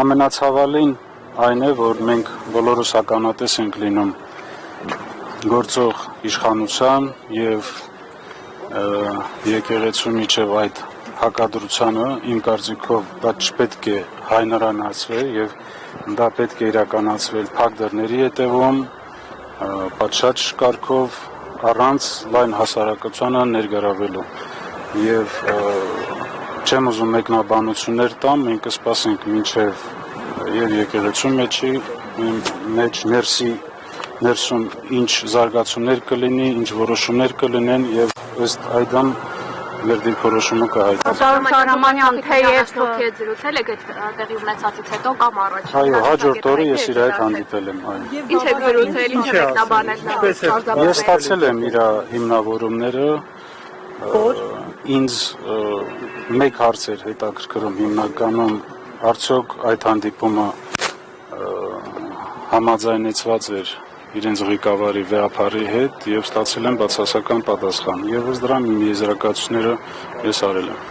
Ամենացավալին այն է, որ մենք բոլորս ականատես ենք լինում գործող իշխանության եւ եկեղեցու միջև այդ հակադրությանը, իմ կարծիքով դա չպետք է հայնարանացվել եւ դա պետք է իրականացվել փակ դռների հետևում, պատշաճ կարգով, առանց լայն հասարակությանը ներգրավելու եւ չեմ ուզում մեկնաբանություններ տամ, մենք կսպասենք մինչեւ եւ եկեղեցու մեջ ներսում ինչ զարգացումներ կլինի, ինչ որոշումներ կլինեն եւ ըստ այդմ մեր դիրքորոշումը կհայտնի։ Պարոն Սարամանյան, թեև զրուցել եք այդ տեղի ունեցածից հետո կամ առաջ։ Այո, հաջորդ օրը ես իր հետ հանդիպել եմ, այո։ Ինչ եք զրուցել, ինչ եք մեկնաբանել։ Ես ստացել եմ իր հիմնավորումները, ինձ մեկ հարց էր հետաքրքրում հիմնականում, արդյոք այդ հանդիպումը համաձայնեցված էր իրենց ղեկավարի վեհապարի հետ եւ ստացել եմ բացասական պատասխան եւ ըստ դրա իմ եզրակացությունները ես արել եմ։